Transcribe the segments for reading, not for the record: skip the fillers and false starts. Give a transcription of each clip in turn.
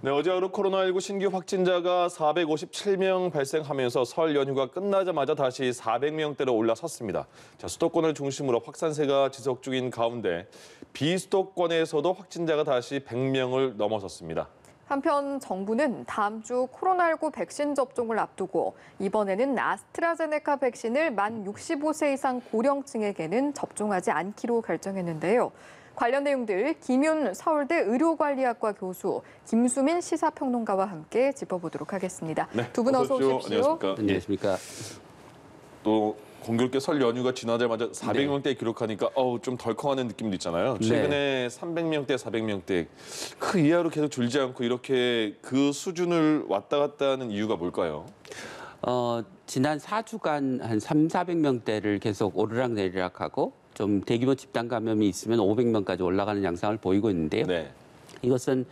네, 어제 하루 코로나19 신규 확진자가 457명 발생하면서 설 연휴가 끝나자마자 다시 400명대로 올라섰습니다. 자, 수도권을 중심으로 확산세가 지속 중인 가운데 비수도권에서도 확진자가 다시 100명을 넘어섰습니다. 한편 정부는 다음 주 코로나19 백신 접종을 앞두고 이번에는 아스트라제네카 백신을 만 65세 이상 고령층에게는 접종하지 않기로 결정했는데요. 관련 내용들 김윤 서울대 의료관리학과 교수, 김수민 시사평론가와 함께 짚어보도록 하겠습니다. 네, 두 분 어서 오십시오. 안녕하십니까. 또 공교롭게 설 연휴가 지나자마자 400명대 기록하니까 좀 덜컹하는 느낌도 있잖아요. 최근에 300명대, 400명대 그 이하로 계속 줄지 않고 이렇게 그 수준을 왔다 갔다 하는 이유가 뭘까요? 지난 4주간 한 400명대를 계속 오르락내리락하고 좀 대규모 집단 감염이 있으면 500명까지 올라가는 양상을 보이고 있는데요. 네. 이것은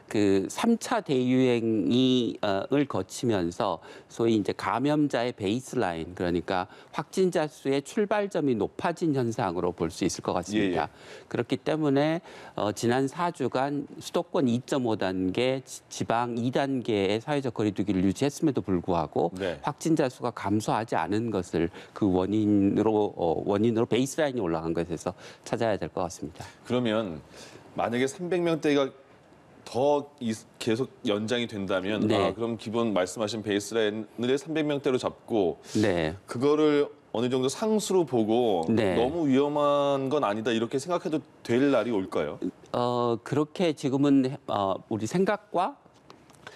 그 3차 대유행을 거치면서 소위 이제 감염자의 베이스라인, 그러니까 확진자 수의 출발점이 높아진 현상으로 볼 수 있을 것 같습니다. 예. 그렇기 때문에 지난 4주간 수도권 2.5단계, 지방 2단계의 사회적 거리두기를 유지했음에도 불구하고 네. 확진자 수가 감소하지 않은 것을 그 원인으로 베이스라인이 올라간 것에서 찾아야 될 것 같습니다. 그러면 만약에 300명대가 더 계속 연장이 된다면 네. 그럼 기본 말씀하신 베이스라인을 300명대로 잡고 네. 그거를 어느 정도 상수로 보고 네. 너무 위험한 건 아니다 이렇게 생각해도 될 날이 올까요? 그렇게 지금은 우리 생각과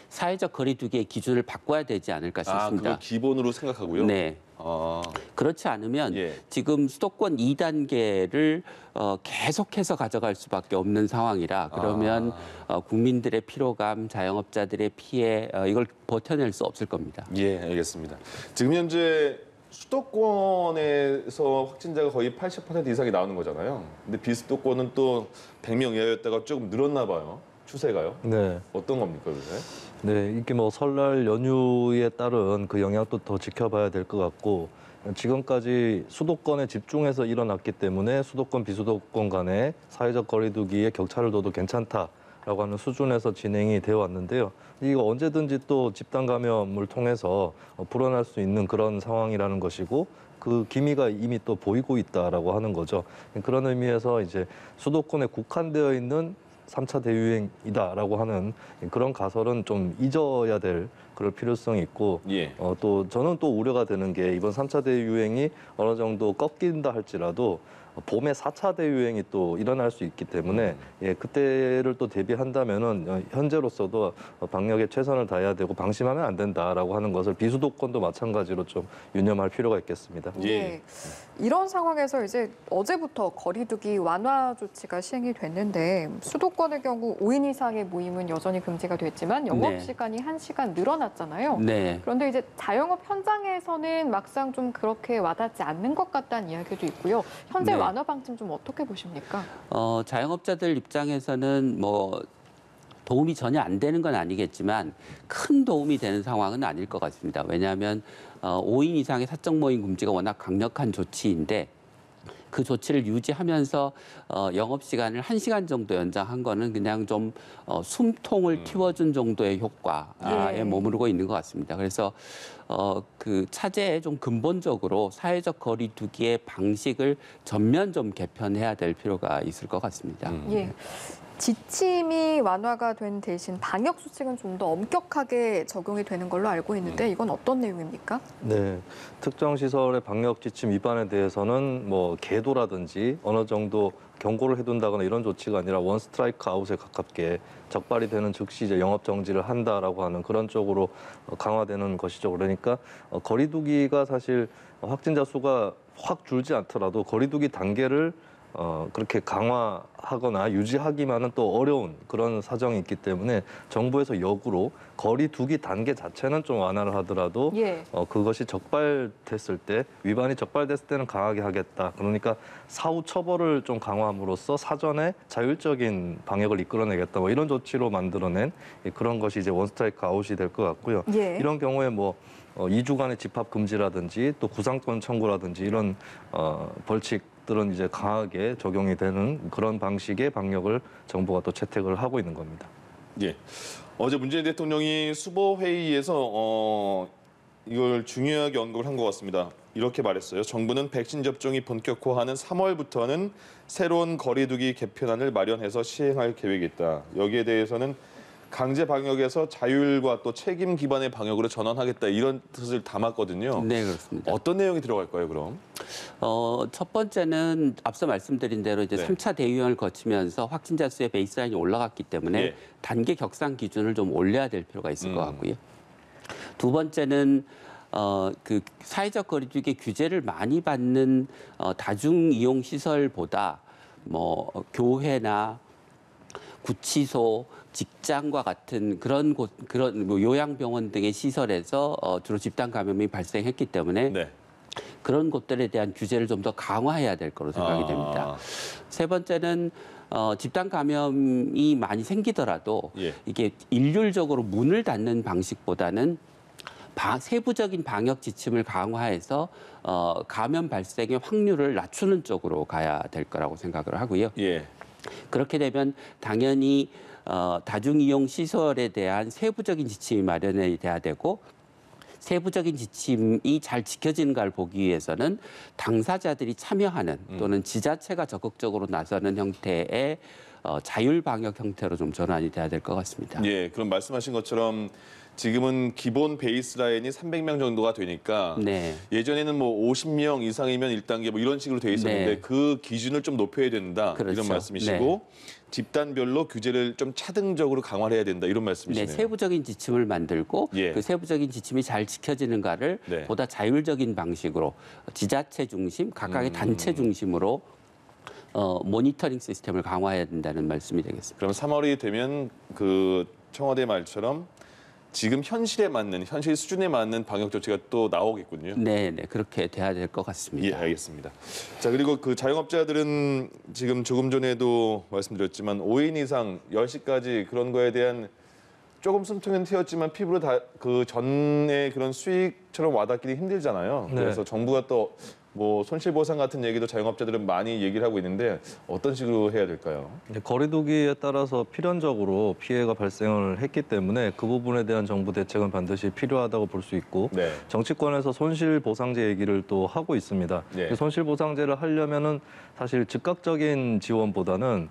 사회적 거리두기의 기준을 바꿔야 되지 않을까 싶습니다. 그걸 기본으로 생각하고요? 네. 그렇지 않으면 지금 수도권 2단계를 계속해서 가져갈 수밖에 없는 상황이라 그러면 국민들의 피로감, 자영업자들의 피해 이걸 버텨낼 수 없을 겁니다. 예, 알겠습니다. 지금 현재 수도권에서 확진자가 거의 80% 이상이 나오는 거잖아요. 근데 비수도권은 또 100명 이하였다가 조금 늘었나 봐요. 추세가요? 네. 어떤 겁니까, 요새? 네, 이게 뭐 설날 연휴에 따른 그 영향도 더 지켜봐야 될 것 같고 지금까지 수도권에 집중해서 일어났기 때문에 수도권, 비수도권 간의 사회적 거리두기의 격차를 둬도 괜찮다라고 하는 수준에서 진행이 되어 왔는데요. 이거 언제든지 또 집단 감염을 통해서 불어날 수 있는 그런 상황이라는 것이고 그 기미가 이미 또 보이고 있다라고 하는 거죠. 그런 의미에서 이제 수도권에 국한되어 있는 3차 대유행이다라고 하는 그런 가설은 좀 잊어야 될 그럴 필요성이 있고 또 저는 또 우려가 되는 게 이번 3차 대유행이 어느 정도 꺾인다 할지라도 봄에 4차 대유행이 또 일어날 수 있기 때문에 그때를 또 대비한다면은 현재로서도 방역에 최선을 다해야 되고 방심하면 안 된다라고 하는 것을 비수도권도 마찬가지로 좀 유념할 필요가 있겠습니다. 네. 이런 상황에서 이제 어제부터 거리두기 완화 조치가 시행이 됐는데 수도권의 경우 5인 이상의 모임은 여전히 금지가 됐지만 영업 시간이 1시간 늘어났잖아요. 네. 그런데 이제 자영업 현장에서는 막상 좀 그렇게 와닿지 않는 것 같다는 이야기도 있고요. 현재 완화 방침 좀 어떻게 보십니까? 자영업자들 입장에서는 뭐 도움이 전혀 안 되는 건 아니겠지만 큰 도움이 되는 상황은 아닐 것 같습니다. 왜냐하면 5인 이상의 사적 모임 금지가 워낙 강력한 조치인데 그 조치를 유지하면서 영업 시간을 1시간 정도 연장한 거는 그냥 좀 숨통을 틔워준 정도의 효과에 머무르고 있는 것 같습니다. 그래서 그 차제에 좀 근본적으로 사회적 거리두기의 방식을 전면 좀 개편해야 될 필요가 있을 것 같습니다. 예. 지침이 완화가 된 대신 방역 수칙은 좀 더 엄격하게 적용이 되는 걸로 알고 있는데 이건 어떤 내용입니까? 네, 특정 시설의 방역 지침 위반에 대해서는 뭐 계도라든지 어느 정도 경고를 해둔다거나 이런 조치가 아니라 원 스트라이크 아웃에 가깝게 적발이 되는 즉시 이제 영업 정지를 한다라고 하는 그런 쪽으로 강화되는 것이죠. 그러니까 거리두기가 사실 확진자 수가 확 줄지 않더라도 거리두기 단계를 그렇게 강화하거나 유지하기만은 또 어려운 그런 사정이 있기 때문에 정부에서 역으로 거리두기 단계 자체는 좀 완화를 하더라도 그것이 적발됐을 때 위반이 적발됐을 때는 강하게 하겠다. 그러니까 사후 처벌을 좀 강화함으로써 사전에 자율적인 방역을 이끌어내겠다. 뭐 이런 조치로 만들어낸 그런 것이 이제 원스트라이크 아웃이 될 것 같고요. 이런 경우에 뭐 2주간의 집합 금지라든지 또 구상권 청구라든지 이런 벌칙들은 이제 강하게 적용이 되는 그런 방식의 방역을 정부가 또 채택을 하고 있는 겁니다. 예. 어제 문재인 대통령이 수보 회의에서 이걸 중요하게 언급을 한 것 같습니다. 이렇게 말했어요. 정부는 백신 접종이 본격화하는 3월부터는 새로운 거리두기 개편안을 마련해서 시행할 계획이 있다. 여기에 대해서는 강제 방역에서 자율과 또 책임 기반의 방역으로 전환하겠다 이런 뜻을 담았거든요. 네, 그렇습니다. 어떤 내용이 들어갈까요, 그럼? 첫 번째는 앞서 말씀드린 대로 이제 네. 3차 대유행을 거치면서 확진자 수의 베이스라인이 올라갔기 때문에 예. 단계 격상 기준을 좀 올려야 될 필요가 있을 것 같고요. 두 번째는 그 사회적 거리두기 규제를 많이 받는 다중 이용 시설보다 뭐 교회나 구치소, 직장과 같은 그런 곳, 그런 뭐 요양병원 등의 시설에서 주로 집단 감염이 발생했기 때문에 네. 그런 곳들에 대한 규제를 좀 더 강화해야 될 거로 생각이 됩니다. 세 번째는 집단 감염이 많이 생기더라도 예. 이게 일률적으로 문을 닫는 방식보다는 세부적인 방역 지침을 강화해서 감염 발생의 확률을 낮추는 쪽으로 가야 될 거라고 생각을 하고요. 예. 그렇게 되면 당연히 다중이용 시설에 대한 세부적인 지침이 마련이 돼야 되고 세부적인 지침이 잘 지켜지는가를 보기 위해서는 당사자들이 참여하는 또는 지자체가 적극적으로 나서는 형태의 자율 방역 형태로 좀 전환이 돼야 될 것 같습니다. 예, 그럼 말씀하신 것처럼 지금은 기본 베이스라인이 300명 정도가 되니까 네. 예전에는 뭐 50명 이상이면 1단계 뭐 이런 식으로 돼 있었는데 네. 그 기준을 좀 높여야 된다 그렇죠. 이런 말씀이시고 집단별로 규제를 좀 차등적으로 강화를 해야 된다 이런 네, 말씀이시네요. 세부적인 지침을 만들고 예. 그 세부적인 지침이 잘 지켜지는가를 네. 보다 자율적인 방식으로 지자체 중심, 각각의 단체 중심으로 모니터링 시스템을 강화해야 된다는 말씀이 되겠습니다. 그럼 3월이 되면 그 청와대 말처럼 지금 현실에 맞는 현실 수준에 맞는 방역 조치가 또 나오겠군요. 네, 그렇게 돼야 될 것 예, 같습니다. 알겠습니다. 자, 그리고 그 자영업자들은 지금 조금 전에도 말씀드렸지만 5인 이상 10시까지 그런 거에 대한 조금 숨통은 트였지만 피부로 다 그 전에 그런 수익처럼 와닿기는 힘들잖아요. 네. 그래서 정부가 또 뭐 손실보상 같은 얘기도 자영업자들은 많이 얘기를 하고 있는데 어떤 식으로 해야 될까요? 이제 거리두기에 따라서 필연적으로 피해가 발생을 했기 때문에 그 부분에 대한 정부 대책은 반드시 필요하다고 볼 수 있고 네. 정치권에서 손실보상제 얘기를 또 하고 있습니다. 네. 손실보상제를 하려면은 사실 즉각적인 지원보다는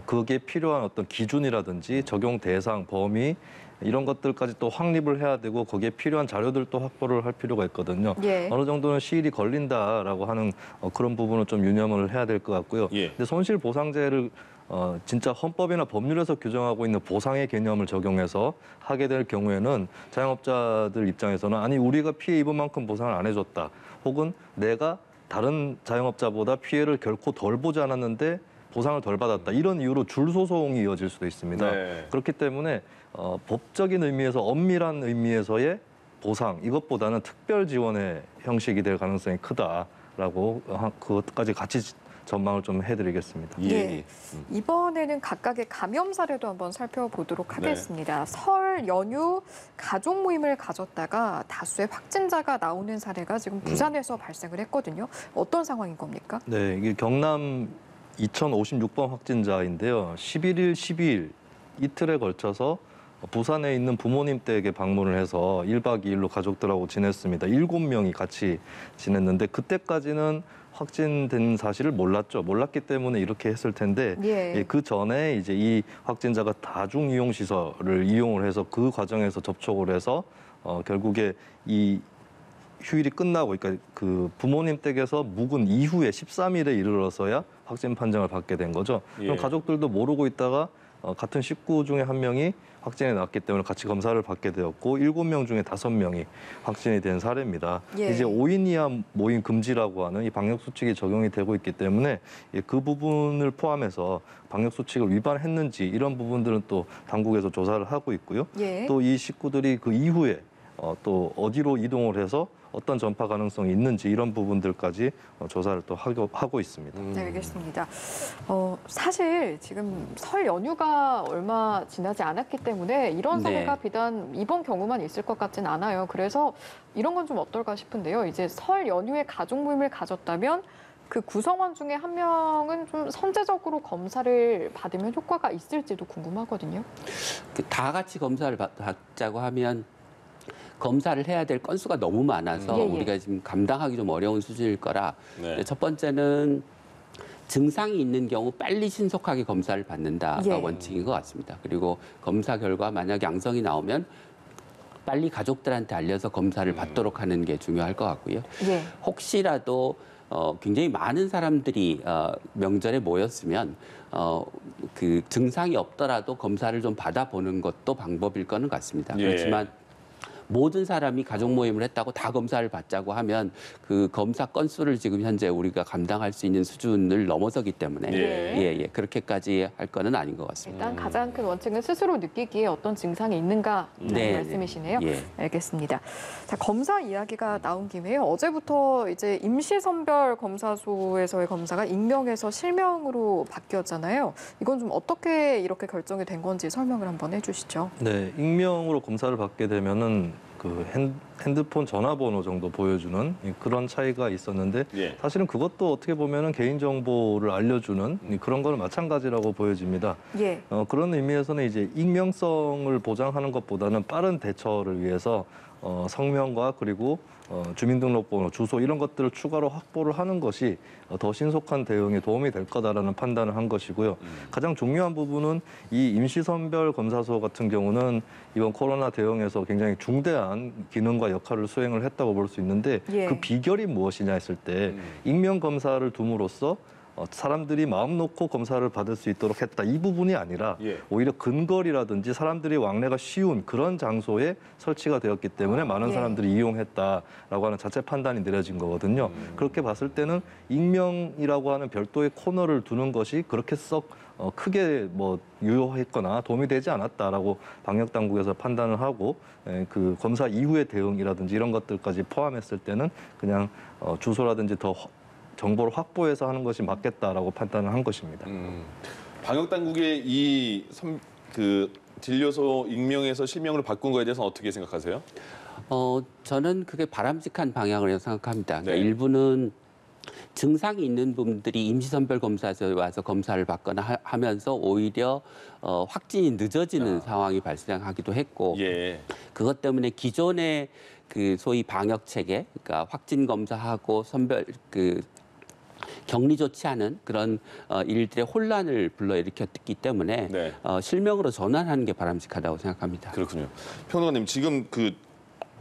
그게 필요한 어떤 기준이라든지 적용 대상, 범위 이런 것들까지 또 확립을 해야 되고 거기에 필요한 자료들도 확보를 할 필요가 있거든요. 예. 어느 정도는 시일이 걸린다라고 하는 그런 부분은 좀 유념을 해야 될 것 같고요. 예. 근데 손실보상제를 진짜 헌법이나 법률에서 규정하고 있는 보상의 개념을 적용해서 하게 될 경우에는 자영업자들 입장에서는 아니 우리가 피해 입은 만큼 보상을 안 해줬다. 혹은 내가 다른 자영업자보다 피해를 결코 덜 보지 않았는데 보상을 덜 받았다. 이런 이유로 줄소송이 이어질 수도 있습니다. 네. 그렇기 때문에 법적인 의미에서 엄밀한 의미에서의 보상 이것보다는 특별 지원의 형식이 될 가능성이 크다라고 그것까지 같이 전망을 좀 해드리겠습니다. 예. 이번에는 각각의 감염 사례도 한번 살펴보도록 하겠습니다. 설 연휴 가족 모임을 가졌다가 다수의 확진자가 나오는 사례가 지금 부산에서 발생을 했거든요. 어떤 상황인 겁니까? 네, 이게 경남 2056번 확진자인데요. 11일, 12일 이틀에 걸쳐서 부산에 있는 부모님 댁에 방문을 해서 1박 2일로 가족들하고 지냈습니다. 7명이 같이 지냈는데 그때까지는 확진된 사실을 몰랐죠. 몰랐기 때문에 이렇게 했을 텐데 예. 그 전에 이제 이 확진자가 다중 이용 시설을 이용을 해서 그 과정에서 접촉을 해서 결국에 이 휴일이 끝나고 그러니까 그 부모님 댁에서 묵은 이후에 13일에 이르러서야 확진 판정을 받게 된 거죠. 그럼 예. 가족들도 모르고 있다가 같은 식구 중에 한 명이 확진이 났기 때문에 같이 검사를 받게 되었고 7명 중에 5명이 확진이 된 사례입니다. 예. 이제 5인 이하 모임 금지라고 하는 이 방역 수칙이 적용이 되고 있기 때문에 그 부분을 포함해서 방역 수칙을 위반했는지 이런 부분들은 또 당국에서 조사를 하고 있고요. 예. 또 이 식구들이 그 이후에 또 어디로 이동을 해서 어떤 전파 가능성이 있는지 이런 부분들까지 조사를 또 하고 있습니다. 네, 알겠습니다. 사실 지금 설 연휴가 얼마 지나지 않았기 때문에 이런 네. 사례가 비단 이번 경우만 있을 것 같진 않아요. 그래서 이런 건 좀 어떨까 싶은데요. 이제 설 연휴에 가족 모임을 가졌다면 그 구성원 중에 한 명은 좀 선제적으로 검사를 받으면 효과가 있을지도 궁금하거든요. 다 같이 검사를 받자고 하면 검사를 해야 될 건수가 너무 많아서 예. 우리가 지금 감당하기 좀 어려운 수준일 거라. 네. 첫 번째는 증상이 있는 경우 빨리 신속하게 검사를 받는다가 예. 원칙인 것 같습니다. 그리고 검사 결과 만약 양성이 나오면 빨리 가족들한테 알려서 검사를 받도록 하는 게 중요할 것 같고요. 예. 혹시라도 굉장히 많은 사람들이 명절에 모였으면 그 증상이 없더라도 검사를 좀 받아보는 것도 방법일 거는 같습니다. 예. 그렇지만 모든 사람이 가족 모임을 했다고 다 검사를 받자고 하면 그 검사 건수를 지금 현재 우리가 감당할 수 있는 수준을 넘어서기 때문에 예. 그렇게까지 할 거는 아닌 것 같습니다. 일단 가장 큰 원칙은 스스로 느끼기에 어떤 증상이 있는가라는 네, 말씀이시네요. 예. 알겠습니다. 자, 검사 이야기가 나온 김에 어제부터 이제 임시선별 검사소에서의 검사가 익명에서 실명으로 바뀌었잖아요. 이건 좀 어떻게 이렇게 결정이 된 건지 설명을 한번 해주시죠. 네, 익명으로 검사를 받게 되면은 그 핸드폰 전화번호 정도 보여주는 그런 차이가 있었는데 예. 사실은 그것도 어떻게 보면은 개인정보를 알려주는 그런 거는 마찬가지라고 보여집니다. 예. 그런 의미에서는 이제 익명성을 보장하는 것보다는 빠른 대처를 위해서 성명과 그리고 주민등록번호, 주소 이런 것들을 추가로 확보를 하는 것이 더 신속한 대응에 도움이 될 거다라는 판단을 한 것이고요. 가장 중요한 부분은 이 임시선별 검사소 같은 경우는 이번 코로나 대응에서 굉장히 중대한 기능과 역할을 수행을 했다고 볼 수 있는데 예. 그 비결이 무엇이냐 했을 때 익명 검사를 둠으로써 사람들이 마음 놓고 검사를 받을 수 있도록 했다. 이 부분이 아니라 예. 오히려 근거리라든지 사람들이 왕래가 쉬운 그런 장소에 설치가 되었기 때문에 많은 예. 사람들이 이용했다라고 하는 자체 판단이 내려진 거거든요. 그렇게 봤을 때는 익명이라고 하는 별도의 코너를 두는 것이 그렇게 썩 크게 뭐 유효했거나 도움이 되지 않았다라고 방역 당국에서 판단을 하고 그 검사 이후의 대응이라든지 이런 것들까지 포함했을 때는 그냥 주소라든지 더 정보를 확보해서 하는 것이 맞겠다라고 판단을 한 것입니다. 방역 당국의 그 진료소 익명에서 실명으로 바꾼 거에 대해서는 어떻게 생각하세요? 저는 그게 바람직한 방향이라고 생각합니다. 그러니까 네. 일부는 증상이 있는 분들이 임시선별 검사소에 와서 검사를 받거나 하면서 오히려 확진이 늦어지는 상황이 발생하기도 했고 예. 그것 때문에 기존의 그 소위 방역 체계, 그러니까 확진 검사하고 선별 격리 조치하는 그런 일들의 혼란을 불러일으켰기 때문에 네. 실명으로 전환하는 게 바람직하다고 생각합니다. 그렇군요. 평론가님, 지금 그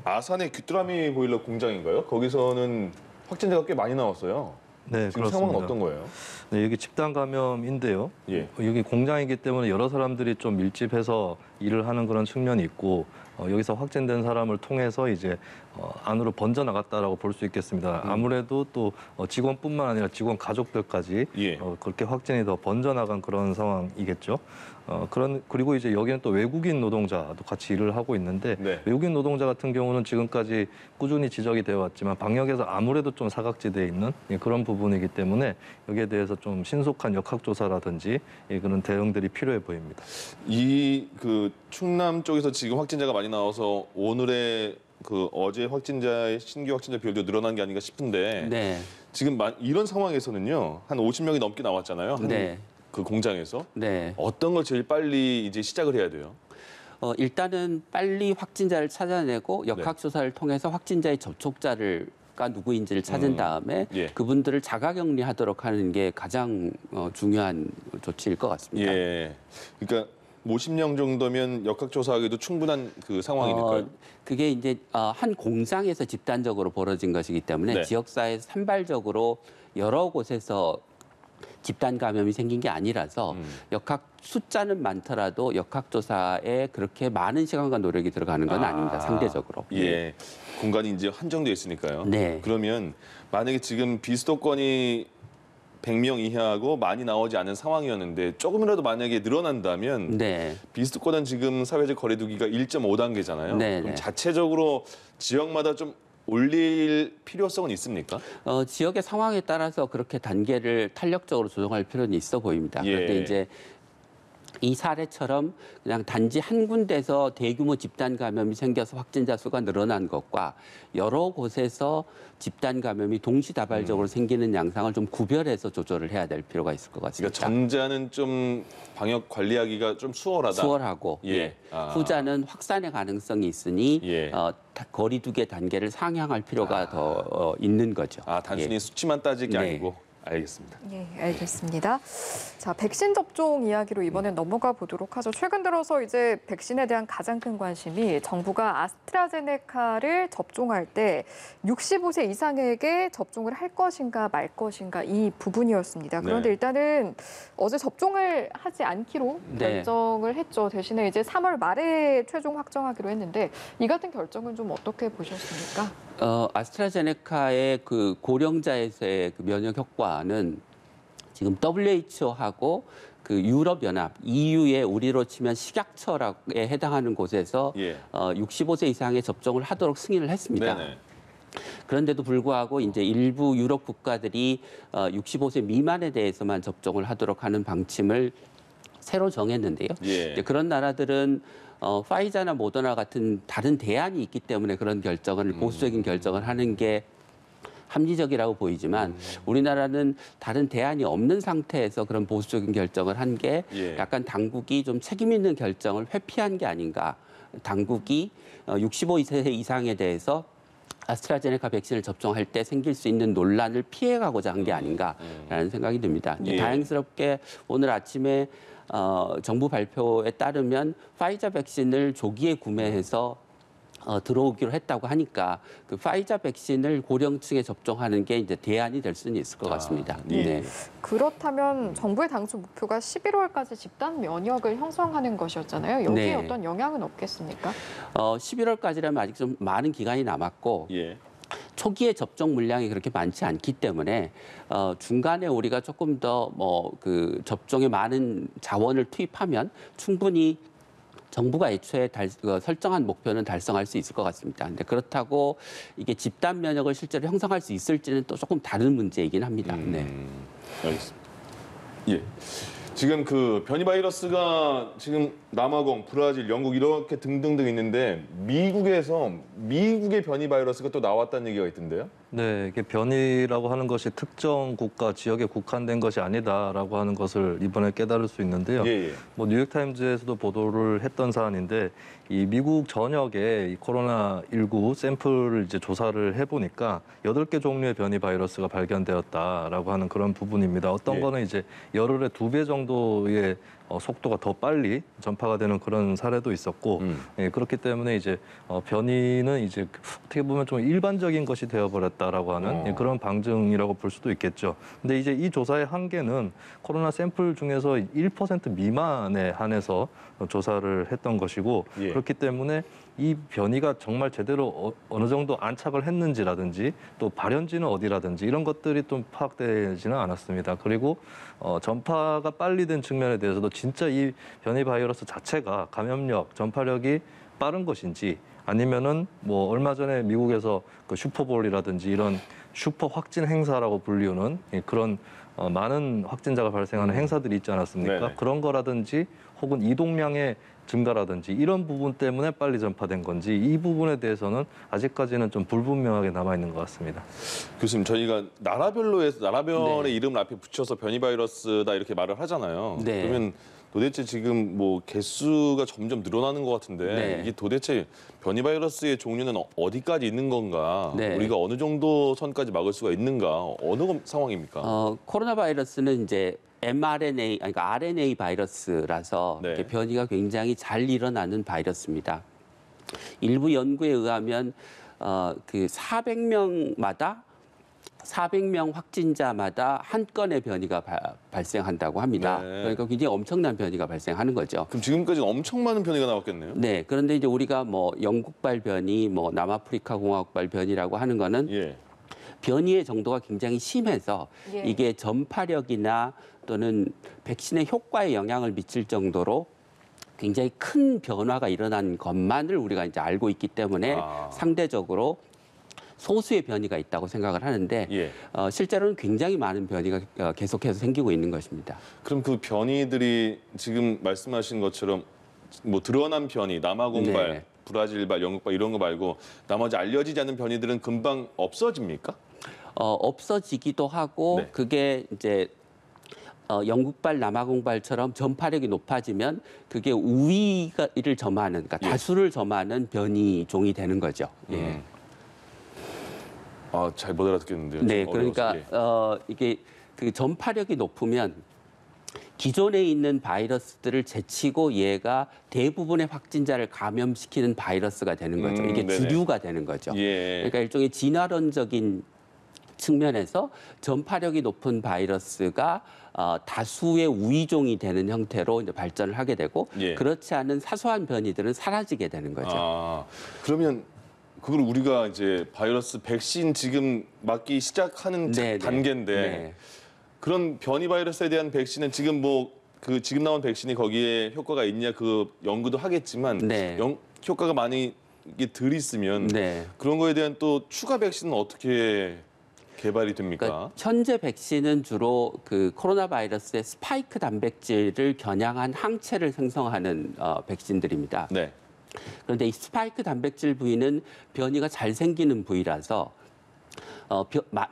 아산의 귀뚜라미 보일러 공장인가요? 거기서는 확진자가 꽤 많이 나왔어요. 네, 지금 그렇습니다. 상황은 어떤 거예요? 네, 여기 집단 감염인데요. 예. 여기 공장이기 때문에 여러 사람들이 좀 밀집해서 일을 하는 그런 측면이 있고 여기서 확진된 사람을 통해서 이제 안으로 번져 나갔다라고 볼 수 있겠습니다. 아무래도 또 직원뿐만 아니라 직원 가족들까지 예. 그렇게 확진이 더 번져 나간 그런 상황이겠죠. 그리고 이제 여기는 또 외국인 노동자도 같이 일을 하고 있는데 네. 외국인 노동자 같은 경우는 지금까지 꾸준히 지적이 되어 왔지만 방역에서 아무래도 좀 사각지대에 있는 그런 부분이기 때문에 여기에 대해서 좀 신속한 역학조사라든지 그런 대응들이 필요해 보입니다. 이 그 충남 쪽에서 지금 확진자가 많이 나와서 오늘의 그 어제 신규 확진자 비율도 늘어난 게 아닌가 싶은데 네. 지금 이런 상황에서는요, 한 50명이 넘게 나왔잖아요. 네. 그 공장에서 네. 어떤 걸 제일 빨리 이제 시작을 해야 돼요? 일단은 빨리 확진자를 찾아내고 네. 역학조사를 통해서 확진자의 접촉자를 누구인지를 찾은 다음에 예. 그분들을 자가격리하도록 하는 게 가장 중요한 조치일 것 같습니다. 예. 그러니까 50명 정도면 역학조사하기도 충분한 그 상황이니까요. 그게 이제 한 공장에서 집단적으로 벌어진 것이기 때문에 네. 지역사회에서 산발적으로 여러 곳에서 집단 감염이 생긴 게 아니라서 역학 숫자는 많더라도 역학조사에 그렇게 많은 시간과 노력이 들어가는 건 아닙니다. 상대적으로. 예. 공간이 이제 한정되어 있으니까요. 네. 그러면 만약에 지금 비수도권이 100명 이하고 많이 나오지 않은 상황이었는데 조금이라도 만약에 늘어난다면 네. 비수도권은 지금 사회적 거리두기가 1.5단계잖아요. 네, 그럼 네. 자체적으로 지역마다 좀 올릴 필요성은 있습니까? 지역의 상황에 따라서 그렇게 단계를 탄력적으로 조정할 필요는 있어 보입니다. 예. 그런데 이제 이 사례처럼 그냥 단지 한 군데서 대규모 집단 감염이 생겨서 확진자 수가 늘어난 것과 여러 곳에서 집단 감염이 동시다발적으로 생기는 양상을 좀 구별해서 조절을 해야 될 필요가 있을 것 같습니다. 그러니까 전자는 좀 방역 관리하기가 좀 수월하다. 수월하고 예. 아. 후자는 확산의 가능성이 있으니 예. 거리두기 단계를 상향할 필요가 더 있는 거죠. 단순히 예. 수치만 따질 게 네. 아니고. 알겠습니다. 예, 알겠습니다. 자, 백신 접종 이야기로 이번엔 넘어가 보도록 하죠. 최근 들어서 이제 백신에 대한 가장 큰 관심이 정부가 아스트라제네카를 접종할 때 65세 이상에게 접종을 할 것인가 말 것인가 이 부분이었습니다. 그런데 네. 일단은 어제 접종을 하지 않기로 네. 결정을 했죠. 대신에 이제 3월 말에 최종 확정하기로 했는데 이 같은 결정은 좀 어떻게 보셨습니까? 아스트라제네카의 그 고령자에서의 그 면역 효과는 지금 WHO하고 그 유럽연합, EU의 우리로 치면 식약처에 해당하는 곳에서 예. 65세 이상의 접종을 하도록 승인을 했습니다. 네네. 그런데도 불구하고 이제 일부 유럽 국가들이 65세 미만에 대해서만 접종을 하도록 하는 방침을 새로 정했는데요. 예. 이제 그런 나라들은 파이자나 모더나 같은 다른 대안이 있기 때문에 그런 결정을 보수적인 결정을 하는 게 합리적이라고 보이지만 우리나라는 다른 대안이 없는 상태에서 그런 보수적인 결정을 한 게 예. 약간 당국이 좀 책임 있는 결정을 회피한 게 아닌가. 당국이 65세 이상에 대해서 아스트라제네카 백신을 접종할 때 생길 수 있는 논란을 피해가고자 한 게 아닌가라는 생각이 듭니다. 예. 다행스럽게 오늘 아침에 정부 발표에 따르면 파이자 백신을 조기에 구매해서 들어오기로 했다고 하니까 그 파이자 백신을 고령층에 접종하는 게 이제 대안이 될 수는 있을 것 같습니다. 예. 네. 그렇다면 정부의 당초 목표가 11월까지 집단 면역을 형성하는 것이었잖아요. 여기에 네. 어떤 영향은 없겠습니까? 11월까지라면 아직 좀 많은 기간이 남았고 예. 초기에 접종 물량이 그렇게 많지 않기 때문에 중간에 우리가 조금 더 그 접종에 많은 자원을 투입하면 충분히 정부가 애초에 설정한 목표는 달성할 수 있을 것 같습니다. 근데 그렇다고 이게 집단 면역을 실제로 형성할 수 있을지는 또 조금 다른 문제이긴 합니다. 네. 알겠습니다. 예. 지금 그 변이 바이러스가 지금 남아공, 브라질, 영국 이렇게 등등등 있는데 미국의 변이 바이러스가 또 나왔다는 얘기가 있던데요? 네, 이게 변이라고 하는 것이 특정 국가, 지역에 국한된 것이 아니다라고 하는 것을 이번에 깨달을 수 있는데요. 예, 예. 뭐 뉴욕타임즈에서도 보도를 했던 사안인데 이 미국 전역에 이 코로나19 샘플을 이제 조사를 해보니까 8개 종류의 변이 바이러스가 발견되었다라고 하는 그런 부분입니다. 어떤 예. 거는 이제 열흘에 2배 정도의 속도가 더 빨리 전파가 되는 그런 사례도 있었고 예, 그렇기 때문에 이제 변이는 이제 어떻게 보면 좀 일반적인 것이 되어버렸다라고 하는 예, 그런 방증이라고 볼 수도 있겠죠. 근데 이제 이 조사의 한계는 코로나 샘플 중에서 1% 미만에 한해서 조사를 했던 것이고 예. 그렇기 때문에 이 변이가 정말 제대로 어느 정도 안착을 했는지라든지 또 발현지는 어디라든지 이런 것들이 좀 파악되지는 않았습니다. 그리고 전파가 빨리 된 측면에 대해서도 진짜 이 변이 바이러스 자체가 감염력, 전파력이 빠른 것인지 아니면은 뭐 얼마 전에 미국에서 그 슈퍼볼이라든지 이런 슈퍼 확진 행사라고 불리우는 그런 많은 확진자가 발생하는 행사들이 있지 않았습니까? 네네. 그런 거라든지 혹은 이동량의 증가라든지 이런 부분 때문에 빨리 전파된 건지 이 부분에 대해서는 아직까지는 좀 불분명하게 남아 있는 것 같습니다. 교수님, 저희가 나라별의 네. 이름을 앞에 붙여서 변이 바이러스다 이렇게 말을 하잖아요. 네. 그러면 도대체 지금 뭐 개수가 점점 늘어나는 것 같은데 네. 이게 도대체 변이 바이러스의 종류는 어디까지 있는 건가? 네. 우리가 어느 정도 선까지 막을 수가 있는가? 어느 상황입니까? 코로나 바이러스는 이제 mRNA, 그러니까 RNA 바이러스라서 네. 이렇게 변이가 굉장히 잘 일어나는 바이러스입니다. 일부 연구에 의하면 그 400명 확진자마다 한 건의 변이가 발생한다고 합니다. 네. 그러니까 굉장히 엄청난 변이가 발생하는 거죠. 그럼 지금까지 엄청 많은 변이가 나왔겠네요. 네, 그런데 이제 우리가 뭐 영국발 변이, 뭐 남아프리카 공화국발 변이라고 하는 거는 예. 변이의 정도가 굉장히 심해서 예. 이게 전파력이나 또는 백신의 효과에 영향을 미칠 정도로 굉장히 큰 변화가 일어난 것만을 우리가 이제 알고 있기 때문에 아. 상대적으로 소수의 변이가 있다고 생각을 하는데 예. 실제로는 굉장히 많은 변이가 계속해서 생기고 있는 것입니다. 그럼 그 변이들이 지금 말씀하신 것처럼 뭐 드러난 변이, 남아공발, 네. 브라질발, 영국발 이런 거 말고 나머지 알려지지 않은 변이들은 금방 없어집니까? 없어지기도 하고 네. 그게 이제 영국발, 남아공발처럼 전파력이 높아지면 그게 우위를 점하는, 그러니까 예. 다수를 점하는 변이종이 되는 거죠. 예. 아, 잘 못 알아듣겠는데요. 네, 좀 어려워서. 그러니까 예. 이게 그 전파력이 높으면 기존에 있는 바이러스들을 제치고 얘가 대부분의 확진자를 감염시키는 바이러스가 되는 거죠. 이게 네네. 주류가 되는 거죠. 예. 그러니까 일종의 진화론적인 측면에서 전파력이 높은 바이러스가 다수의 우위종이 되는 형태로 이제 발전을 하게 되고 예. 그렇지 않은 사소한 변이들은 사라지게 되는 거죠. 아, 그러면 그걸 우리가 이제 바이러스 백신 지금 맞기 시작하는 네, 네. 단계인데 네. 그런 변이 바이러스에 대한 백신은 지금 뭐 그 지금 나온 백신이 거기에 효과가 있냐 그 연구도 하겠지만 네. 효과가 많이 이게 덜 있으면 네. 그런 거에 대한 또 추가 백신은 어떻게 개발이 됩니까? 그러니까 현재 백신은 주로 그 코로나 바이러스의 스파이크 단백질을 겨냥한 항체를 생성하는 백신들입니다. 네. 그런데 이 스파이크 단백질 부위는 변이가 잘 생기는 부위라서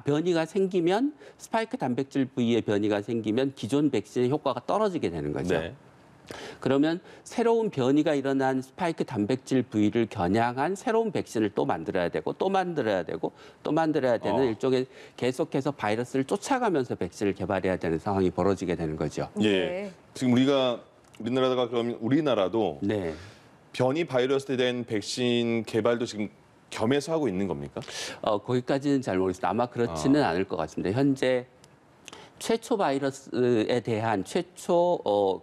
변이가 생기면 스파이크 단백질 부위에 변이가 생기면 기존 백신의 효과가 떨어지게 되는 거죠. 네. 그러면 새로운 변이가 일어난 스파이크 단백질 부위를 겨냥한 새로운 백신을 또 만들어야 되고 또 만들어야 되고 또 만들어야 되는 일종의 계속해서 바이러스를 쫓아가면서 백신을 개발해야 되는 상황이 벌어지게 되는 거죠. 예. 네. 지금 우리나라가 그러면 우리나라도 네. 변이 바이러스에 대한 백신 개발도 지금 겸해서 하고 있는 겁니까? 거기까지는 잘 모르겠습니다. 아마 그렇지는 않을 것 같습니다. 현재 최초 바이러스에 대한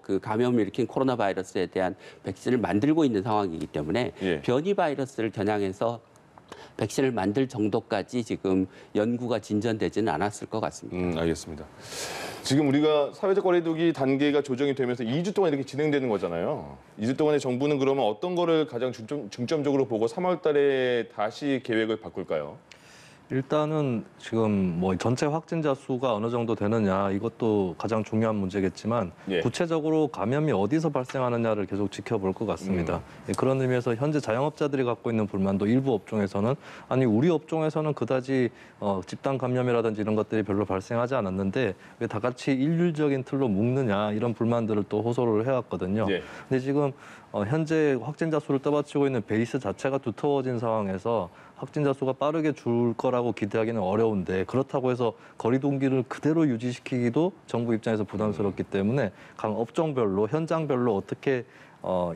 그 감염을 일으킨 코로나 바이러스에 대한 백신을 만들고 있는 상황이기 때문에 예. 변이 바이러스를 겨냥해서 백신을 만들 정도까지 지금 연구가 진전되지는 않았을 것 같습니다. 알겠습니다. 지금 우리가 사회적 거리두기 단계가 조정이 되면서 2주 동안 이렇게 진행되는 거잖아요. 2주 동안에 정부는 그러면 어떤 거를 가장 중점적으로 보고 3월 달에 다시 계획을 바꿀까요? 일단은 지금 뭐 전체 확진자 수가 어느 정도 되느냐 이것도 가장 중요한 문제겠지만 예. 구체적으로 감염이 어디서 발생하느냐를 계속 지켜볼 것 같습니다. 예, 그런 의미에서 현재 자영업자들이 갖고 있는 불만도 일부 업종에서는 아니 우리 업종에서는 그다지 집단 감염이라든지 이런 것들이 별로 발생하지 않았는데 왜 다 같이 일률적인 틀로 묶느냐 이런 불만들을 또 호소를 해왔거든요. 예. 근데 지금 현재 확진자 수를 떠받치고 있는 베이스 자체가 두터워진 상황에서 확진자 수가 빠르게 줄 거라고 기대하기는 어려운데 그렇다고 해서 거리 두기를 그대로 유지시키기도 정부 입장에서 부담스럽기 때문에 각 업종별로 현장별로 어떻게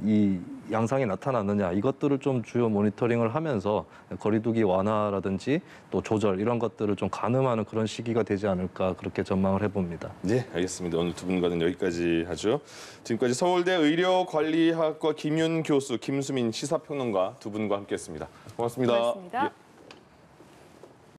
이 양상이 나타났느냐 이것들을 좀 주요 모니터링을 하면서 거리두기 완화라든지 또 조절 이런 것들을 좀 가늠하는 그런 시기가 되지 않을까 그렇게 전망을 해봅니다. 네, 알겠습니다. 오늘 두 분과는 여기까지 하죠. 지금까지 서울대 의료관리학과 김윤 교수, 김수민 시사평론가 두 분과 함께했습니다. 고맙습니다. 고맙습니다. 예.